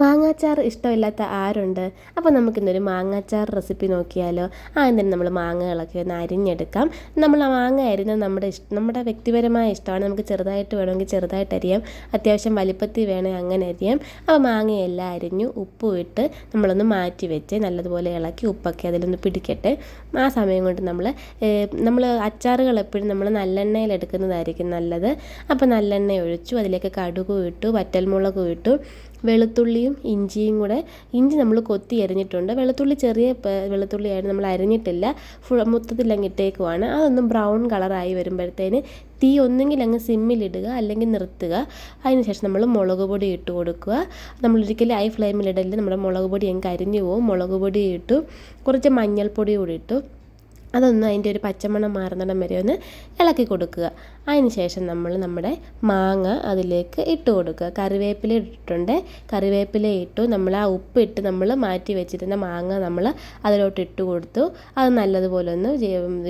മാങ്ങാച്ചാർ ഇഷ്ടമില്ലാത്ത ആരുണ്ട്? അപ്പോൾ നമുക്കിന്നൊരു മാങ്ങാച്ചാർ റെസിപ്പി നോക്കിയാലോ? ആദ്യം തന്നെ നമ്മൾ മാങ്ങകളൊക്കെ ഒന്ന് അരിഞ്ഞെടുക്കാം. നമ്മൾ ആ മാങ്ങ അരിഞ്ഞത് നമ്മുടെ വ്യക്തിപരമായ ഇഷ്ടമാണ്. നമുക്ക് ചെറുതായിട്ട് വേണമെങ്കിൽ ചെറുതായിട്ട് അരിയാം, അത്യാവശ്യം വലിപ്പത്തിൽ വേണമെങ്കിൽ അങ്ങനെ അരിയാം. അപ്പോൾ മാങ്ങയെല്ലാം അരിഞ്ഞു ഉപ്പും ഇട്ട് നമ്മളൊന്ന് മാറ്റി വെച്ച് നല്ലതുപോലെ ഇളക്കി ഉപ്പൊക്കെ അതിലൊന്ന് പിടിക്കട്ടെ. ആ സമയം കൊണ്ട് നമ്മൾ അച്ചാറുകൾ എപ്പോഴും നമ്മൾ നല്ലെണ്ണയിൽ എടുക്കുന്നതായിരിക്കും നല്ലത്. അപ്പോൾ നല്ലെണ്ണ ഒഴിച്ചു, അതിലേക്ക് കടുകും ഇട്ടു, വറ്റൽമുളകും ഇട്ടു, വെളുത്തുള്ളിയും ഇഞ്ചിയും കൂടെ. ഇഞ്ചി നമ്മൾ കൊത്തി അരിഞ്ഞിട്ടുണ്ട്, വെളുത്തുള്ളി ചെറിയ വെളുത്തുള്ളിയായിട്ട് നമ്മൾ അരിഞ്ഞിട്ടില്ല, മൊത്തത്തിൽ അങ്ങ് ഇട്ടേക്കുവാണ്. അതൊന്ന് ബ്രൗൺ കളറായി വരുമ്പോഴത്തേന് തീ ഒന്നെങ്കിൽ അങ്ങ് സിമ്മിലിടുക അല്ലെങ്കിൽ നിർത്തുക. അതിനുശേഷം നമ്മൾ മുളക് പൊടി ഇട്ട് കൊടുക്കുക. നമ്മളൊരിക്കലും ഹൈ ഫ്ലെയിമിലിടല്, നമ്മുടെ മുളക് പൊടി അങ്ങ് കരിഞ്ഞു പോവും. മുളക് പൊടി ഇട്ടു, കുറച്ച് മഞ്ഞൾപ്പൊടി കൂടി ഇട്ടു. അതൊന്ന് അതിൻ്റെ ഒരു പച്ചമണം മാറുന്നിടം വരെ ഒന്ന് ഇളക്കി കൊടുക്കുക. അതിന് ശേഷം നമ്മൾ നമ്മുടെ മാങ്ങ അതിലേക്ക് ഇട്ട് കൊടുക്കുക. കറിവേപ്പില ഇട്ടിട്ടുണ്ട്, കറിവേപ്പില ഇട്ടു. നമ്മൾ ആ ഉപ്പിട്ട് നമ്മൾ മാറ്റി വെച്ചിരുന്ന മാങ്ങ നമ്മൾ അതിലോട്ട് ഇട്ട് കൊടുത്തു. അത് നല്ലതുപോലെ ഒന്ന്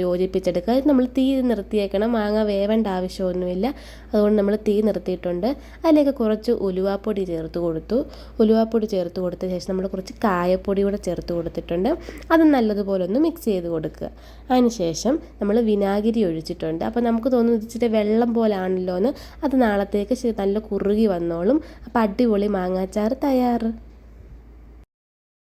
യോജിപ്പിച്ചെടുക്കുക. നമ്മൾ തീ നിർത്തിയേക്കണം, മാങ്ങ വേവേണ്ട ആവശ്യമൊന്നുമില്ല. അതുകൊണ്ട് നമ്മൾ തീ നിർത്തിയിട്ടുണ്ട്. അതിലേക്ക് കുറച്ച് ഉലുവാപ്പൊടി ചേർത്ത് കൊടുത്തു. ഉലുവാപ്പൊടി ചേർത്ത് കൊടുത്ത ശേഷം നമ്മൾ കുറച്ച് കായപ്പൊടി കൂടെ ചേർത്ത് കൊടുത്തിട്ടുണ്ട്. അത് നല്ലതുപോലെ ഒന്ന് മിക്സ് ചെയ്ത് കൊടുക്കുക. അതിന് ശേഷം നമ്മൾ വിനാഗിരി ഒഴിച്ചിട്ടുണ്ട്. അപ്പോൾ നമുക്ക് തോന്നുന്നു ഇച്ചിരി വെള്ളം പോലാണല്ലോ എന്ന്. അത് നാളത്തേക്ക് നല്ല കുറുകി വന്നോളും. അപ്പോൾ അടിപൊളി മാങ്ങാച്ചാർ തയ്യാറ്.